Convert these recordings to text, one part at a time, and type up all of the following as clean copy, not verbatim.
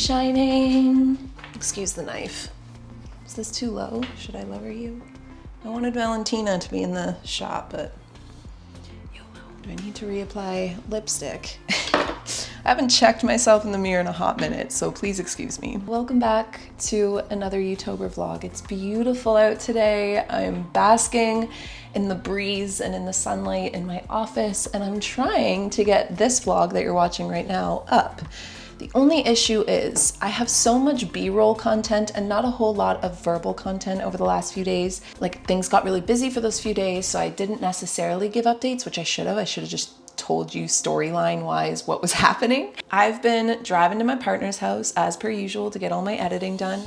shining. Excuse the knife. Is this too low? Should I lower you? I wanted Valentina to be in the shot, but do I need to reapply lipstick? I haven't checked myself in the mirror in a hot minute, so please excuse me. Welcome back to another Youtober vlog. It's beautiful out today. I'm basking in the breeze and in the sunlight in my office, and I'm trying to get this vlog that you're watching right now up. The only issue is I have so much B-roll content and not a whole lot of verbal content over the last few days. Like, things got really busy for those few days, so I didn't necessarily give updates, which I should have. I should have just told you storyline wise what was happening. I've been driving to my partner's house as per usual to get all my editing done.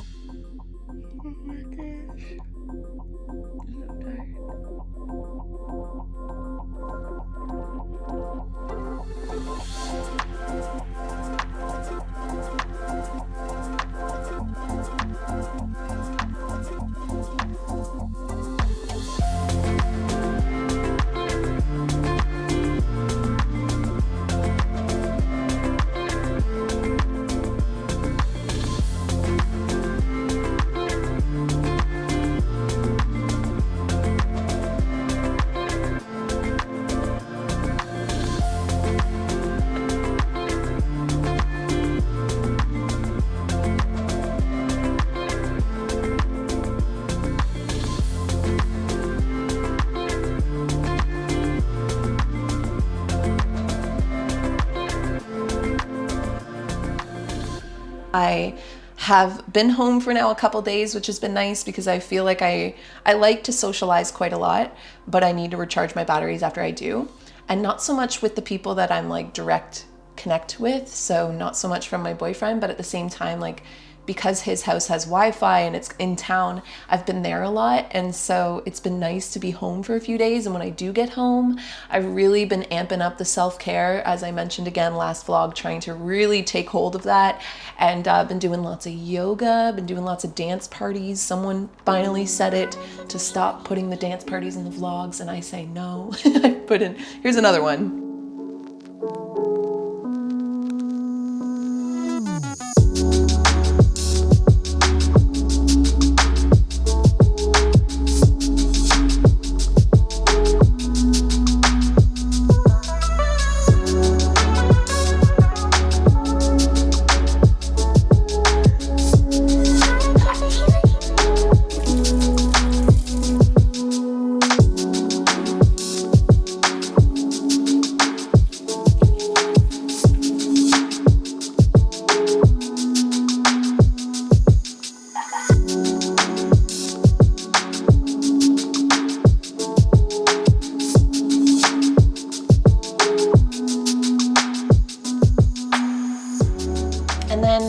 I have been home for now a couple days, which has been nice because I feel like I like to socialize quite a lot, but I need to recharge my batteries after I do. And not so much with the people that I'm like direct connect with, so not so much from my boyfriend, but at the same time, like, because his house has Wi-Fi and it's in town, I've been there a lot, and so it's been nice to be home for a few days. And when I do get home, I've really been amping up the self-care, as I mentioned again last vlog, trying to really take hold of that. And I've been doing lots of yoga, been doing lots of dance parties. Someone finally said it to stop putting the dance parties in the vlogs, and I say no. I put in, here's another one.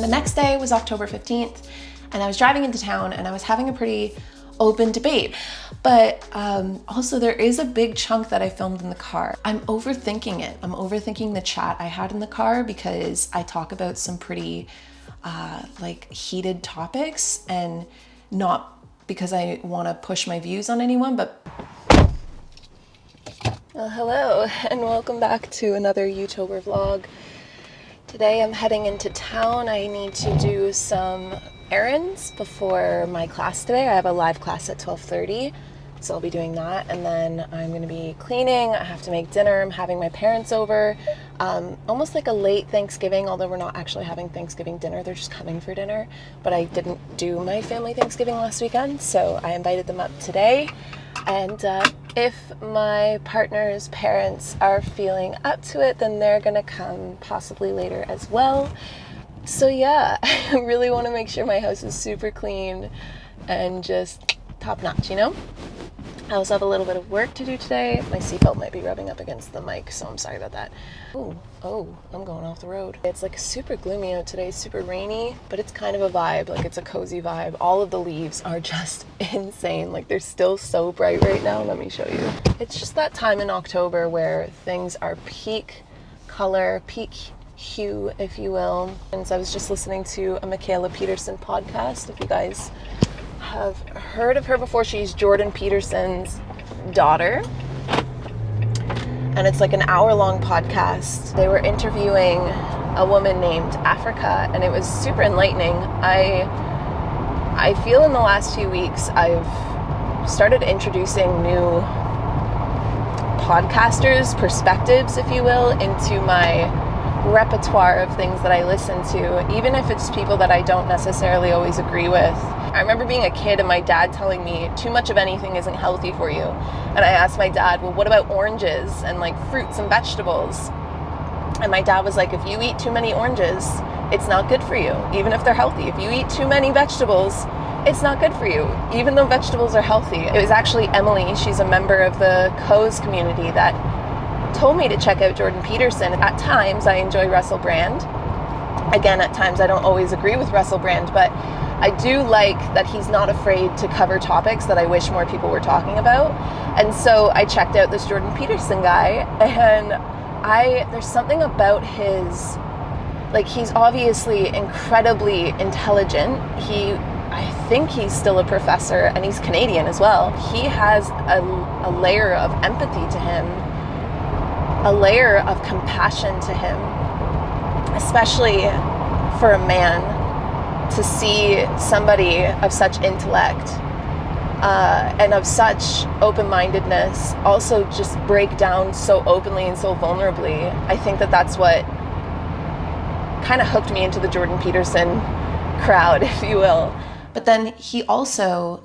Next day was October 15th, and I was driving into town and I was having a pretty open debate. But also there is a big chunk that I filmed in the car. I'm overthinking it. I'm overthinking the chat I had in the car because I talk about some pretty like heated topics, and not because I want to push my views on anyone, but well, hello and welcome back to another Youtober vlog. Today I'm heading into town. I need to do some errands before my class today. I have a live class at 12:30, so I'll be doing that, and then I'm going to be cleaning. I have to make dinner. I'm having my parents over, almost like a late Thanksgiving, although we're not actually having Thanksgiving dinner. They're just coming for dinner, but I didn't do my family Thanksgiving last weekend, so I invited them up today. And if my partner's parents are feeling up to it, then they're gonna come possibly later as well. So yeah, I really want to make sure my house is super clean and just top notch, you know? I also have a little bit of work to do today. My seatbelt might be rubbing up against the mic, so I'm sorry about that. Oh, I'm going off the road. It's like super gloomy out today, super rainy, but it's kind of a vibe, like it's a cozy vibe. All of the leaves are just insane. Like, they're still so bright right now. Let me show you. It's just that time in October where things are peak color, peak hue, if you will. And so I was just listening to a Peterson podcast. If you guys have heard of her before, she's Jordan Peterson's daughter. And it's like an hour-long podcast. They were interviewing a woman named Africa, and it was super enlightening. I feel in the last few weeks I've started introducing new podcasters' perspectives, if you will, into my repertoire of things that I listen to, even if it's people that I don't necessarily always agree with. I remember being a kid and my dad telling me too much of anything isn't healthy for you. And I asked my dad, well, what about oranges and like fruits and vegetables? And my dad was like, if you eat too many oranges, it's not good for you, even if they're healthy. If you eat too many vegetables, it's not good for you, even though vegetables are healthy. It was actually Emily, she's a member of the Co's community, that told me to check out Jordan Peterson. At times, I enjoy Russell Brand. Again, at times, I don't always agree with Russell Brand, but I do like that he's not afraid to cover topics that I wish more people were talking about. And so I checked out this Jordan Peterson guy, and there's something about his, like, he's obviously incredibly intelligent. I think he's still a professor, and he's Canadian as well. He has a layer of empathy to him, a layer of compassion to him, especially for a man, to see somebody of such intellect and of such open-mindedness also just break down so openly and so vulnerably. I think that that's what kind of hooked me into the Jordan Peterson crowd, if you will. But then he also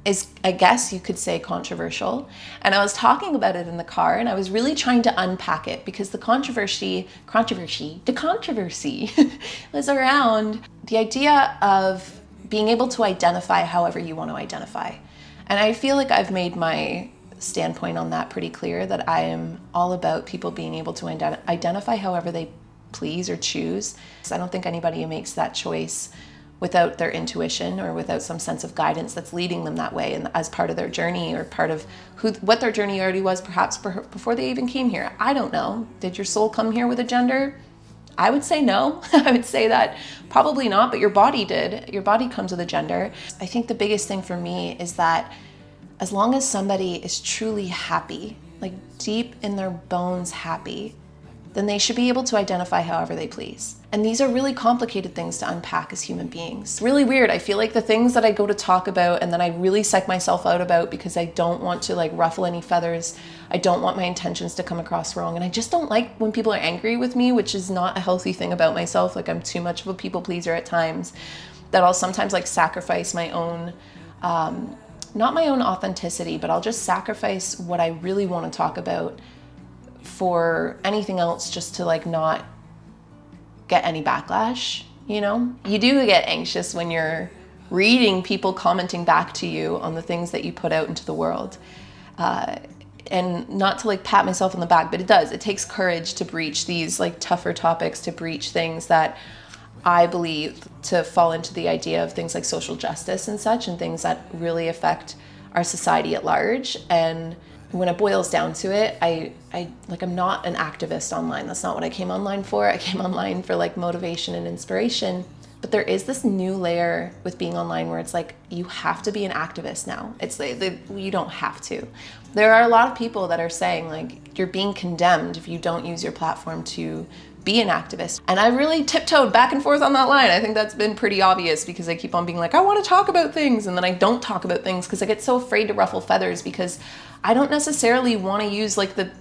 is, I guess you could say, controversial. And I was talking about it in the car, and I was really trying to unpack it, because the controversy was around the idea of being able to identify however you want to identify. And I feel like I've made my standpoint on that pretty clear, that I am all about people being able to identify however they please or choose. So I don't think anybody makes that choice without their intuition or without some sense of guidance that's leading them that way, and as part of their journey, or part of what their journey already was, perhaps before they even came here. I don't know. Did your soul come here with a gender? I would say no. I would say that probably not, but your body did. Your body comes with a gender. I think the biggest thing for me is that as long as somebody is truly happy, like deep in their bones happy, then they should be able to identify however they please. And these are really complicated things to unpack as human beings. It's really weird. I feel like the things that I go to talk about and then I really psych myself out about, because I don't want to like ruffle any feathers. I don't want my intentions to come across wrong. And I just don't like when people are angry with me, which is not a healthy thing about myself. Like, I'm too much of a people pleaser at times, that I'll sometimes like sacrifice my own, not my own authenticity, but I'll just sacrifice what I really want to talk about for anything else, just to like not get any backlash. You know, you do get anxious when you're reading people commenting back to you on the things that you put out into the world. And not to like pat myself on the back, but it takes courage to breach these like tougher topics, to breach things that I believe to fall into the idea of things like social justice and such, and things that really affect our society at large. And when it boils down to it, I'm not an activist online. That's not what I came online for. I came online for like motivation and inspiration. But there is this new layer with being online where it's like, you have to be an activist now. It's like, you don't have to. There are a lot of people that are saying like, you're being condemned if you don't use your platform to be an activist. And I really tiptoed back and forth on that line. I think that's been pretty obvious, because I keep on being like, I want to talk about things, and then I don't talk about things because I get so afraid to ruffle feathers, because I don't necessarily want to use like the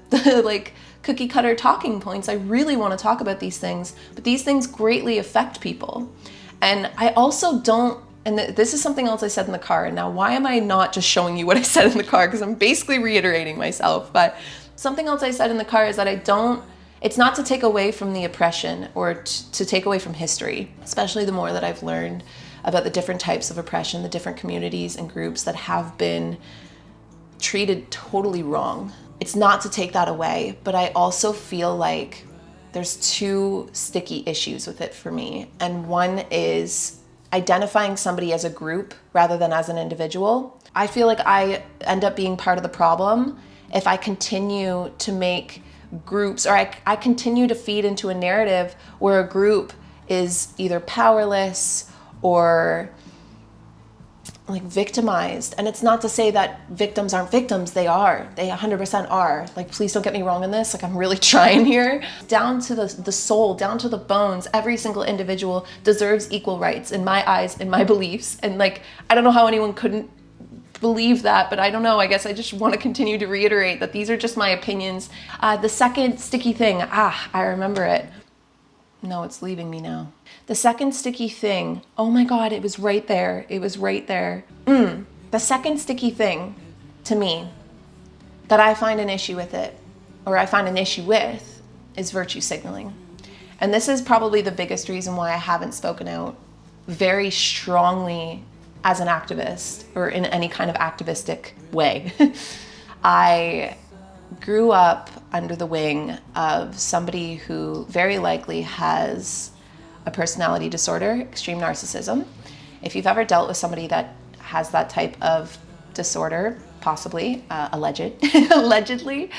like cookie cutter talking points. I really want to talk about these things, but these things greatly affect people. And I also don't, and this is something else I said in the car. And now, why am I not just showing you what I said in the car? Because I'm basically reiterating myself. But something else I said in the car is that it's not to take away from the oppression or to take away from history, especially the more that I've learned about the different types of oppression, the different communities and groups that have been treated totally wrong. It's not to take that away, but I also feel like there's two sticky issues with it for me. And one is identifying somebody as a group rather than as an individual. I feel like I end up being part of the problem if I continue to make groups, or I continue to feed into a narrative where a group is either powerless or like victimized. And it's not to say that victims aren't victims. They are. They 100% are. Like, please don't get me wrong in this. Like, I'm really trying here. Down to the soul, down to the bones, every single individual deserves equal rights in my eyes, in my beliefs. And like, I don't know how anyone couldn't believe that, but I don't know. I guess I just want to continue to reiterate that these are just my opinions. The second sticky thing, I remember it. No, it's leaving me now. The second sticky thing, oh my God, it was right there. It was right there. The second sticky thing to me that I find an issue with it, or I find an issue with, is virtue signaling. And this is probably the biggest reason why I haven't spoken out very strongly as an activist or in any kind of activistic way. I grew up under the wing of somebody who very likely has a personality disorder, extreme narcissism. If you've ever dealt with somebody that has that type of disorder, possibly, allegedly,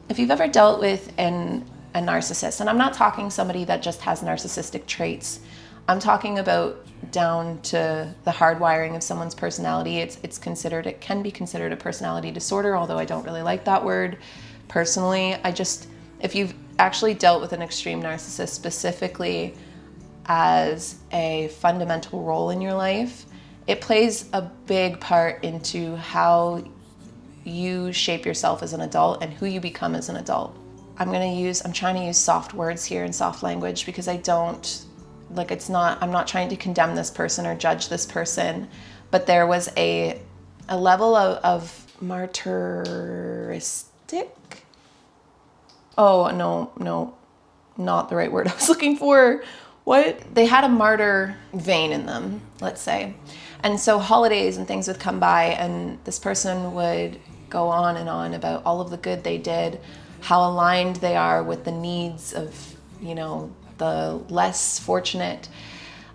if you've ever dealt with a narcissist, and I'm not talking somebody that just has narcissistic traits, I'm talking about down to the hardwiring of someone's personality. It can be considered a personality disorder, although I don't really like that word personally. If you've actually dealt with an extreme narcissist specifically as a fundamental role in your life, it plays a big part into how you shape yourself as an adult and who you become as an adult. I'm trying to use soft words here and soft language because I'm not trying to condemn this person or judge this person, but there was a level of martyristic. Oh, no, not the right word I was looking for. What? They had a martyr vein in them, let's say. And so holidays and things would come by and this person would go on and on about all of the good they did, how aligned they are with the needs of, the less fortunate.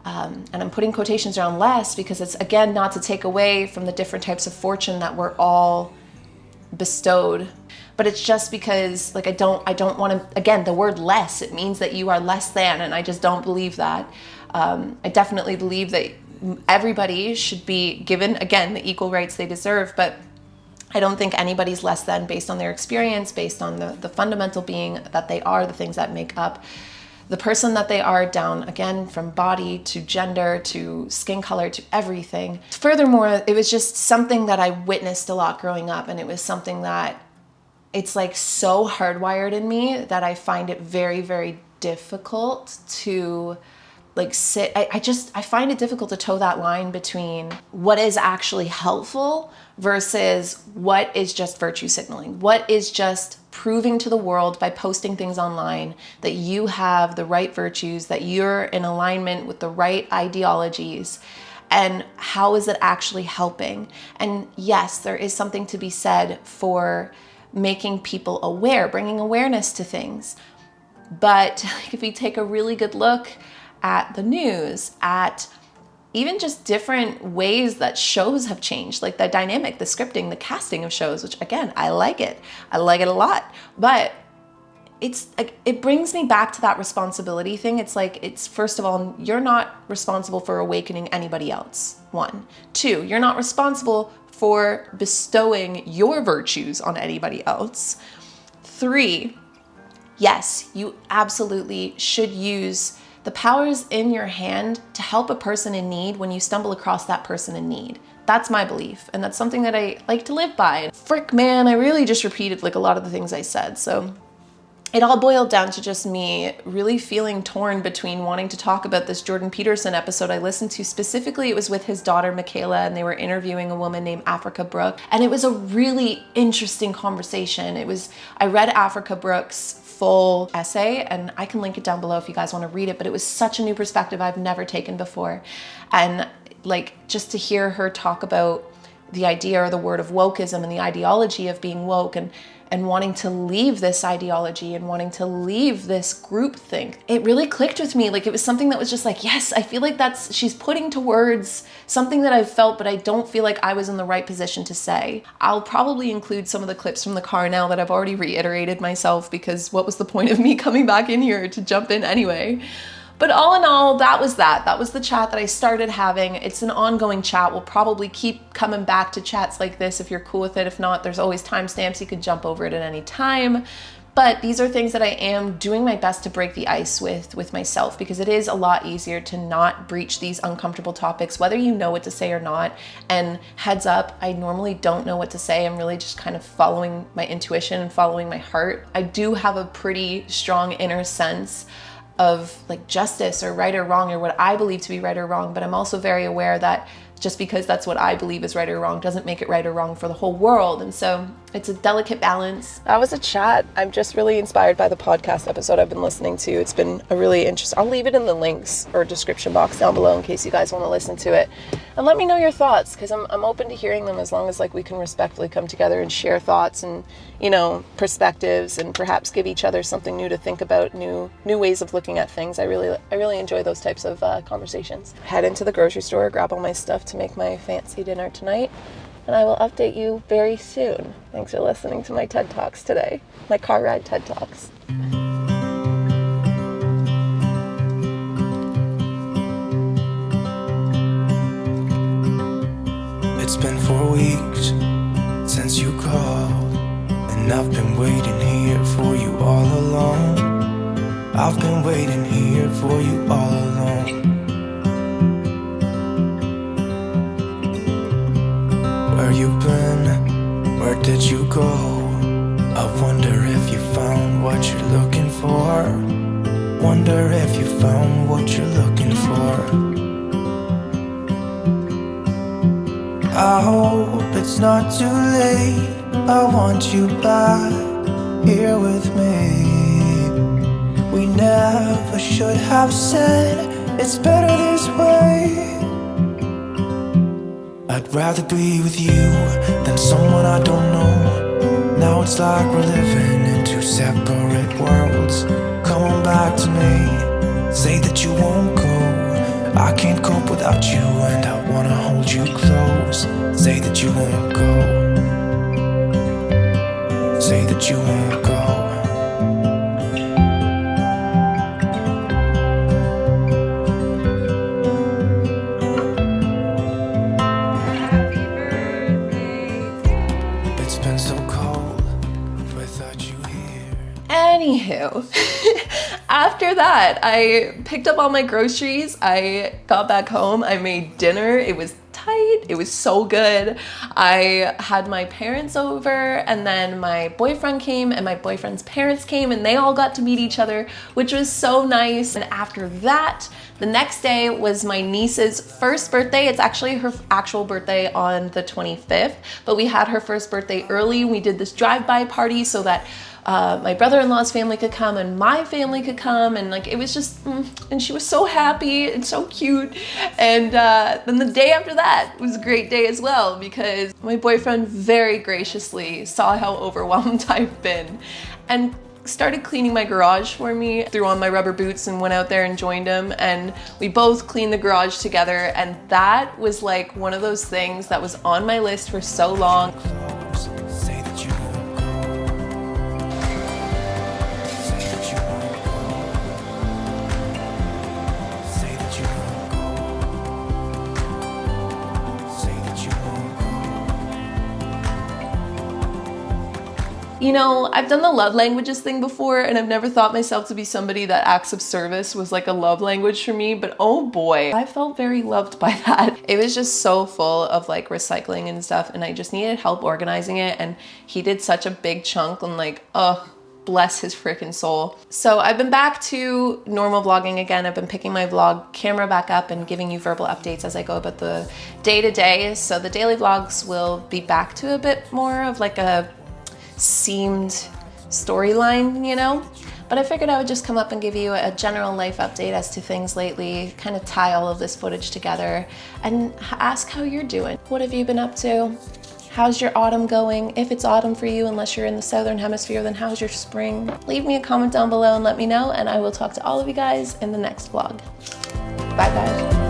And I'm putting quotations around less because it's, again, not to take away from the different types of fortune that we're all bestowed. But it's just because, like, I don't want to, again, the word less, it means that you are less than, and I just don't believe that. I definitely believe that everybody should be given, again, the equal rights they deserve, but I don't think anybody's less than based on their experience, based on the fundamental being that they are, the things that make up the person that they are, down, again, from body to gender to skin color to everything. Furthermore, it was just something that I witnessed a lot growing up, and it was something that it's like so hardwired in me that I find it very, very difficult to like sit. I find it difficult to toe that line between what is actually helpful versus what is just virtue signaling. What is just proving to the world by posting things online that you have the right virtues, that you're in alignment with the right ideologies, and how is it actually helping? And yes, there is something to be said for making people aware, bringing awareness to things. But if we take a really good look at the news, at even just different ways that shows have changed, like the dynamic, the scripting, the casting of shows, which again, I like it a lot, but it's like, it brings me back to that responsibility thing. It's like, it's, first of all, you're not responsible for awakening anybody else. 1, 2, you're not responsible for bestowing your virtues on anybody else. 3, yes, you absolutely should use the powers in your hand to help a person in need when you stumble across that person in need. That's my belief, and that's something that I like to live by. Frick, man, I really just repeated like a lot of the things I said. So it all boiled down to just me really feeling torn between wanting to talk about this Jordan Peterson episode I listened to. Specifically, it was with his daughter, Michaela, and they were interviewing a woman named Africa Brooke. And it was a really interesting conversation. I read Africa Brooke's full essay, and I can link it down below if you guys want to read it, but it was such a new perspective I've never taken before. And like, just to hear her talk about the idea or the word of wokeism and the ideology of being woke and wanting to leave this ideology and wanting to leave this groupthink, it really clicked with me. Like, it was something that was just like, yes, I feel like she's putting to words something that I've felt, but I don't feel like I was in the right position to say. I'll probably include some of the clips from the car now that I've already reiterated myself, because what was the point of me coming back in here to jump in anyway? But all in all, that was the chat that I started having. It's an ongoing chat. We'll probably keep coming back to chats like this if you're cool with it. If not, there's always timestamps. You could jump over it at any time. But these are things that I am doing my best to break the ice with myself, because it is a lot easier to not breach these uncomfortable topics, whether you know what to say or not. And heads up, I normally don't know what to say. I'm really just kind of following my intuition and following my heart. I do have a pretty strong inner sense of like justice or right or wrong, or what I believe to be right or wrong. But I'm also very aware that just because that's what I believe is right or wrong doesn't make it right or wrong for the whole world. And so it's a delicate balance. That was a chat. I'm just really inspired by the podcast episode I've been listening to. It's been a really interesting, I'll leave it in the links or description box down below in case you guys want to listen to it. And let me know your thoughts, because I'm open to hearing them, as long as like we can respectfully come together and share thoughts and, you know, perspectives, and perhaps give each other something new to think about, new ways of looking at things. I really enjoy those types of conversations. Head into the grocery store, grab all my stuff to make my fancy dinner tonight, and I will update you very soon. Thanks for listening to my TED Talks today, my car ride TED Talks. It's been 4 weeks since you called, and I've been waiting here for you all along. I've been waiting here for you all along. Where you been? Where did you go? I wonder if you found what you're looking for. Wonder if you found what you're looking for. I hope it's not too late. I want you back here with me. We never should have said it's better this way. I'd rather be with you than someone I don't know. Now it's like we're living in two separate worlds. Come on back to me, say that you won't go. I can't cope without you, and I wanna hold you close. Say that you won't go. Say that you won't go. Anywho, after that, I picked up all my groceries. I got back home. I made dinner. It was tight. It was so good. I had my parents over, and then my boyfriend came, and my boyfriend's parents came, and they all got to meet each other, which was so nice. And after that, the next day was my niece's first birthday. It's actually her actual birthday on the 25th, but we had her first birthday early. We did this drive-by party so that my brother-in-law's family could come and my family could come, and like it was just and she was so happy and so cute. And then the day after that was a great day as well, because my boyfriend very graciously saw how overwhelmed I've been and started cleaning my garage for me. Threw on my rubber boots and went out there and joined him, and we both cleaned the garage together. And that was like one of those things that was on my list for so long. You know, I've done the love languages thing before, and I've never thought myself to be somebody that acts of service was like a love language for me, but oh boy, I felt very loved by that. It was just so full of like recycling and stuff, and I just needed help organizing it, and he did such a big chunk, and like, oh, bless his freaking soul. So I've been back to normal vlogging again. I've been picking my vlog camera back up and giving you verbal updates as I go about the day-to-day. So the daily vlogs will be back to a bit more of like a seamed storyline, you know? But I figured I would just come up and give you a general life update as to things lately, kind of tie all of this footage together and ask how you're doing. What have you been up to? How's your autumn going? If it's autumn for you, unless you're in the southern hemisphere, then how's your spring? Leave me a comment down below and let me know, and I will talk to all of you guys in the next vlog. Bye guys.